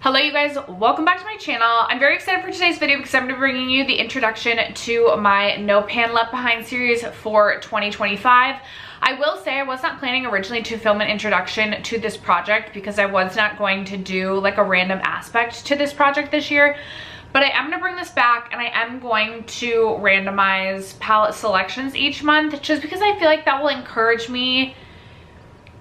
Hello you guys, welcome back to my channel. I'm very excited for today's video because I'm going to be bringing you the introduction to my No Pan Left Behind series for 2025. I will say I was not planning originally to film an introduction to this project because I was not going to do like a random aspect to this project this year. But I am going to bring this back and I am going to randomize palette selections each month just because I feel like that will encourage me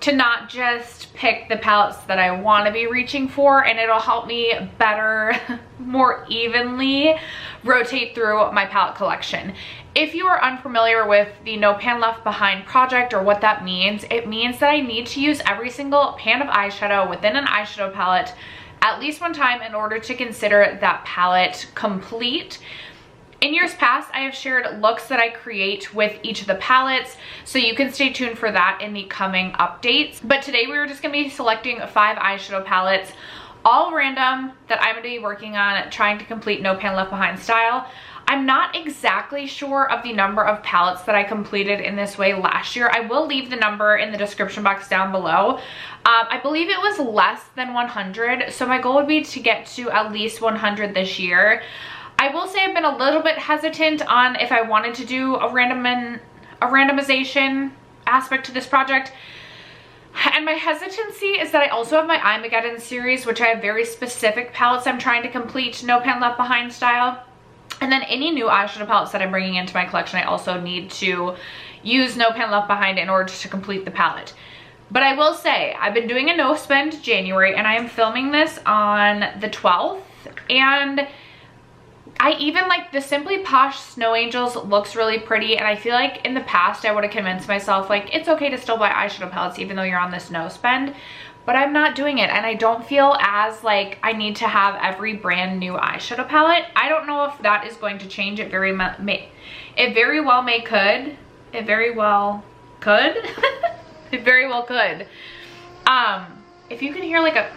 to not just pick the palettes that I want to be reaching for, and it'll help me better, more evenly rotate through my palette collection. If you are unfamiliar with the No Pan Left Behind project or what that means, it means that I need to use every single pan of eyeshadow within an eyeshadow palette at least one time in order to consider that palette complete. In years past, I have shared looks that I create with each of the palettes, so you can stay tuned for that in the coming updates. But today we are just going to be selecting 5 eyeshadow palettes, all random, that I'm going to be working on trying to complete No Pan Left Behind style. I'm not exactly sure of the number of palettes that I completed in this way last year. I will leave the number in the description box down below. I believe it was less than 100, so my goal would be to get to at least 100 this year. I will say I've been a little bit hesitant on if I wanted to do a randomization aspect to this project. And my hesitancy is that I also have my Eyeshadow series, which I have very specific palettes I'm trying to complete No Pan Left Behind style. And then any new eyeshadow palettes that I'm bringing into my collection, I also need to use No Pan Left Behind in order to complete the palette. But I will say, I've been doing a no spend January and I am filming this on the 12th. And I even like the Simply Posh Snow Angels looks really pretty, and I feel like in the past I would have convinced myself like it's okay to still buy eyeshadow palettes even though you're on this no spend, but I'm not doing it, and I don't feel as like I need to have every brand new eyeshadow palette. I don't know if that is going to change. It very well may could. It very well could. It very well could. If you can hear like a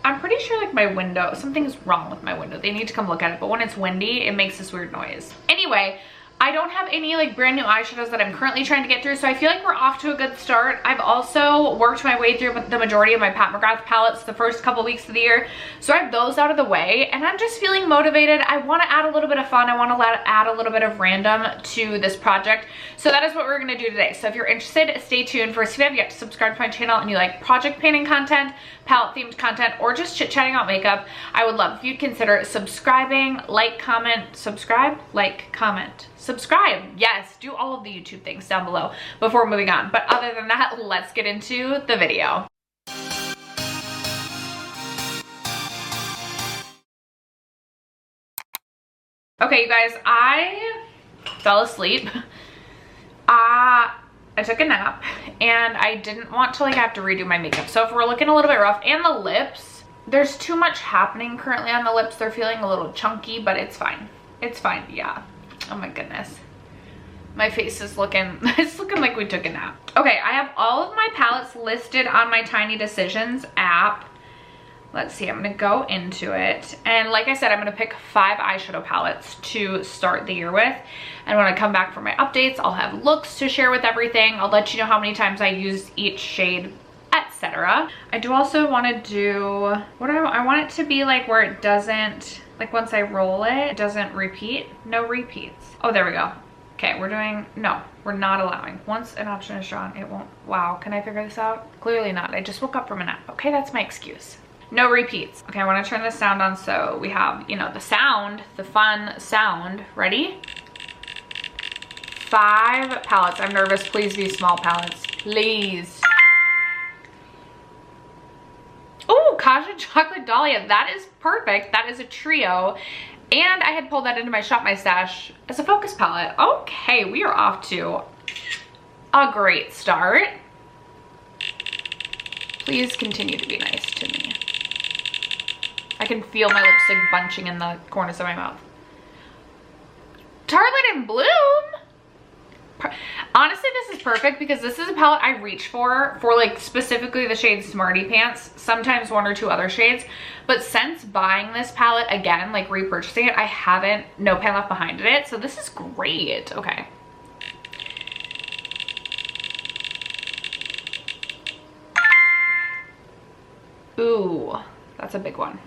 I'm pretty sure like my window, something's wrong with my window. They need to come look at it, but when it's windy, it makes this weird noise. Anyway, I don't have any like brand new eyeshadows that I'm currently trying to get through, so I feel like we're off to a good start. I've also worked my way through the majority of my Pat McGrath palettes the first couple weeks of the year, so I have those out of the way, and I'm just feeling motivated. I want to add a little bit of fun. I want to add a little bit of random to this project, so that is what we're going to do today. So if you're interested, stay tuned. First, if you have yet to subscribe to my channel and you like project painting content, palette themed content, or just chit-chatting about makeup, I would love if you'd consider subscribing, like, comment, subscribe, like, comment, subscribe. Yes, do all of the YouTube things down below before moving on. But other than that, let's get into the video. Okay, you guys, I fell asleep. I took a nap and I didn't want to like have to redo my makeup. So if we're looking a little bit rough, and the lips, there's too much happening currently on the lips. They're feeling a little chunky, but it's fine. It's fine, yeah. Oh my goodness. My face is looking, it's looking like we took a nap. Okay, I have all of my palettes listed on my Tiny Decisions app. Let's see, I'm gonna go into it. And like I said, I'm gonna pick 5 eyeshadow palettes to start the year with. And when I come back for my updates, I'll have looks to share with everything. I'll let you know how many times I use each shade, etc. I do also wanna do, I want it to be like where it doesn't, like once I roll it, it doesn't repeat. No repeats. Oh, there we go. Okay, we're doing, no, we're not allowing. Once an option is drawn, it won't, wow, can I figure this out? Clearly not, I just woke up from a nap. Okay, that's my excuse. No repeats. Okay, I want to turn the sound on so we have, you know, the sound, the fun sound. Ready? 5 palettes. I'm nervous. Please be small palettes. Please. Oh, Kaja Chocolate Dahlia. That is perfect. That is a trio. And I had pulled that into my Shop My Stash as a focus palette. Okay, we are off to a great start. Please continue to be nice to me. I can feel my lipstick bunching in the corners of my mouth. Tartelette in Bloom. Honestly, this is perfect because this is a palette I reach for like specifically the shade Smarty Pants, sometimes 1 or 2 other shades. But since buying this palette again, like repurchasing it, I haven't No Pan Left Behind it. So this is great. Okay. Ooh, That's a big one.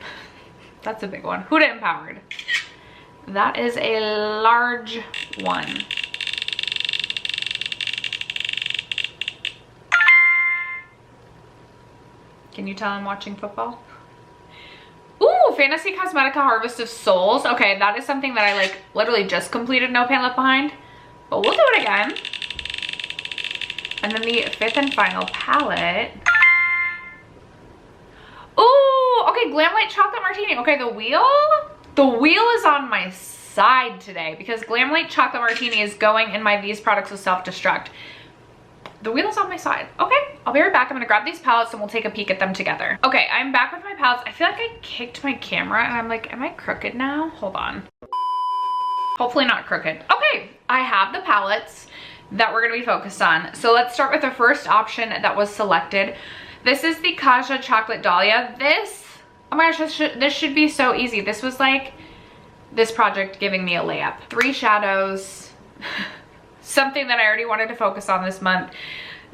That's a big one. Huda Empowered. That is a large one. Can you tell I'm watching football? Ooh, Fantasy Cosmetica Harvest of Souls. Okay, that is something that I like literally just completed No Pan Left Behind, but we'll do it again. And then the fifth and final palette. Ooh, okay, Glam Light Chocolate Martini. Okay, the wheel is on my side today because Glam Light Chocolate Martini is going in my These Products Will Self-Destruct. The wheel is on my side. Okay, I'll be right back. I'm gonna grab these palettes and we'll take a peek at them together. Okay, I'm back with my palettes. I feel like I kicked my camera and I'm like, am I crooked now? Hold on. Hopefully not crooked. Okay, I have the palettes that we're gonna be focused on. So let's start with the first option that was selected. This is the Kaja Chocolate Dahlia. This, oh my gosh, this should be so easy. This was like this project giving me a layup. 3 shadows. Something that I already wanted to focus on this month.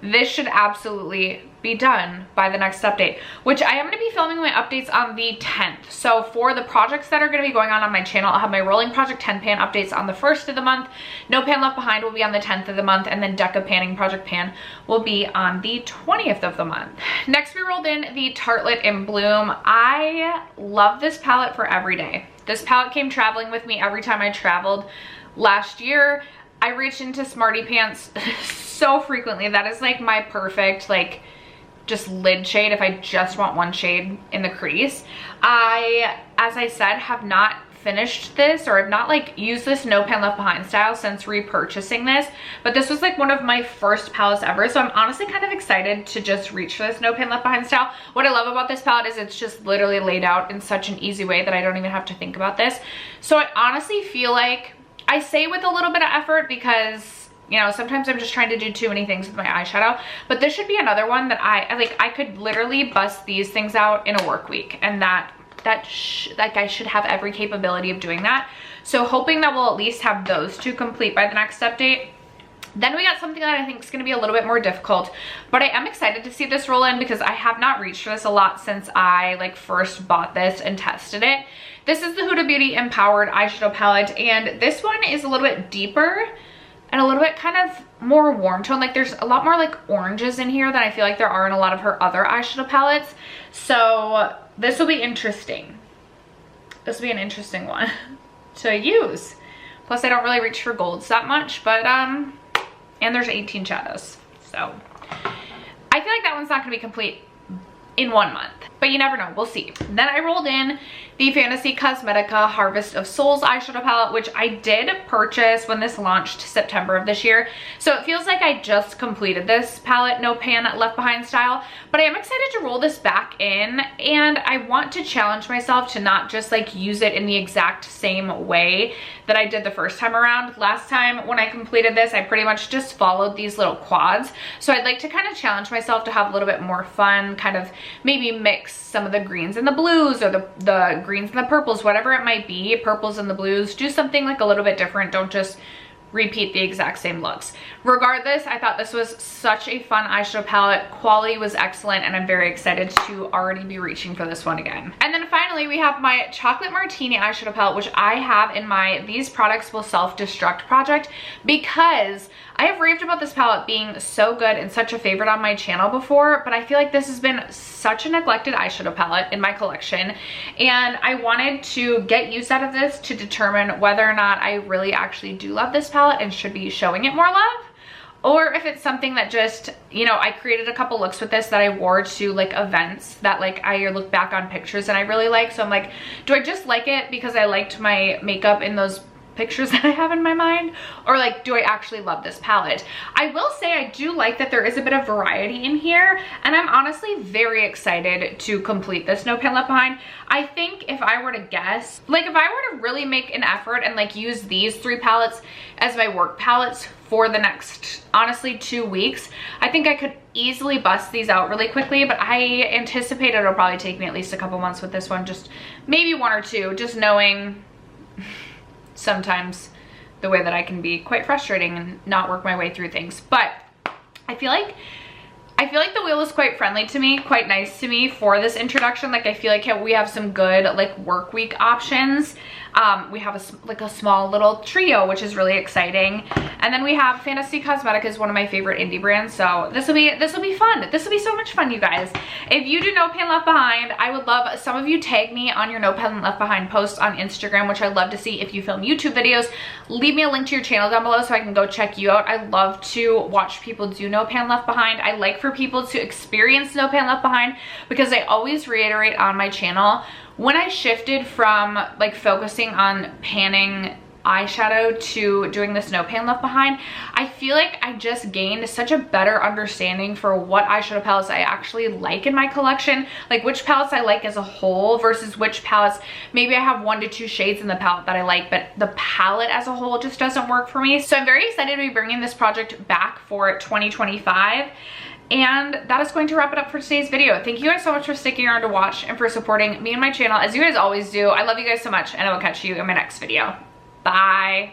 This should absolutely be done by the next update, which I am going to be filming my updates on the 10th. So for the projects that are going to be going on my channel, I'll have my rolling project 10 pan updates on the 1st of the month. No Pan Left Behind will be on the 10th of the month, and then Deca Panning Project Pan will be on the 20th of the month. Next, we rolled in the Tartelette in Bloom. I love this palette for every day. This palette came traveling with me every time I traveled last year. I reach into Smarty Pants so frequently. That is like my perfect, like, just lid shade if I just want one shade in the crease. I, as I said, have not finished this, or have not like used this No Pan Left Behind style since repurchasing this, but this was like one of my first palettes ever, so I'm honestly kind of excited to just reach for this No Pan Left Behind style. What I love about this palette is it's just literally laid out in such an easy way that I don't even have to think about this. So I honestly feel like, I say with a little bit of effort because, you know, sometimes I'm just trying to do too many things with my eyeshadow, but this should be another one that I could literally bust these things out in a work week, and like I should have every capability of doing that. So hoping that we'll at least have those two complete by the next update. Then we got something that I think is going to be a little bit more difficult, but I am excited to see this roll in because I have not reached for this a lot since I like first bought this and tested it. This is the Huda Beauty Empowered Eyeshadow Palette, and this one is a little bit deeper and a little bit kind of more warm tone. Like there's a lot more like oranges in here than I feel like there are in a lot of her other eyeshadow palettes. So this will be interesting. This will be an interesting one to use. Plus I don't really reach for golds that much, but and there's 18 shadows. So I feel like that one's not gonna be complete in 1 month, but you never know, we'll see. Then I rolled in the Fantasy Cosmetica Harvest of Souls eyeshadow palette, which I did purchase when this launched September of this year. So it feels like I just completed this palette, No Pan Left Behind style, but I am excited to roll this back in, and I want to challenge myself to not just like use it in the exact same way that I did the first time around. Last time when I completed this, I pretty much just followed these little quads. So I'd like to kind of challenge myself to have a little bit more fun, kind of maybe mix some of the greens and the blues, or the greens and the purples, whatever it might be, purples and the blues. Do something like a little bit different. Don't just repeat the exact same looks. Regardless, I thought this was such a fun eyeshadow palette. Quality was excellent, and I'm very excited to already be reaching for this one again. And then finally, we have my Chocolate Martini eyeshadow palette, which I have in my These Products Will Self-Destruct project, because I have raved about this palette being so good and such a favorite on my channel before, but I feel like this has been such a neglected eyeshadow palette in my collection, and I wanted to get use out of this to determine whether or not I really actually do love this palette and should be showing it more love, or if it's something that just, you know, I created a couple looks with this that I wore to like events that like I look back on pictures and I really like. So I'm like, do I just like it because I liked my makeup in those pictures that I have in my mind, or like, do I actually love this palette? I will say I do like that there is a bit of variety in here, and I'm honestly very excited to complete this No Pan Left Behind. I think if I were to guess, like if I were to really make an effort and like use these 3 palettes as my work palettes for the next, honestly, 2 weeks, I think I could easily bust these out really quickly, but I anticipate it'll probably take me at least a couple months with this one, just maybe 1 or 2, just knowing sometimes the way that I can be quite frustrating and not work my way through things. But I feel like I feel like the wheel is quite friendly to me, quite nice to me for this introduction. Like I feel like we have some good like work week options. We have a small little trio, which is really exciting. And then we have Fantasy Cosmetica is one of my favorite indie brands. So this will be fun. This will be so much fun, you guys. If you do No Pan Left Behind, I would love some of you tag me on your No Pan Left Behind posts on Instagram, which I love to see. If you film YouTube videos, leave me a link to your channel down below so I can go check you out. I love to watch people do No Pan Left Behind. I like for people to experience No Pan Left Behind because I always reiterate on my channel, when I shifted from like focusing on panning eyeshadow to doing this No Pan Left Behind, I feel like I just gained such a better understanding for what eyeshadow palettes I actually like in my collection, like which palettes I like as a whole versus which palettes maybe I have 1 to 2 shades in the palette that I like, but the palette as a whole just doesn't work for me. So I'm very excited to be bringing this project back for 2025. And that is going to wrap it up for today's video. Thank you guys so much for sticking around to watch and for supporting me and my channel, as you guys always do. I love you guys so much, and I will catch you in my next video. Bye.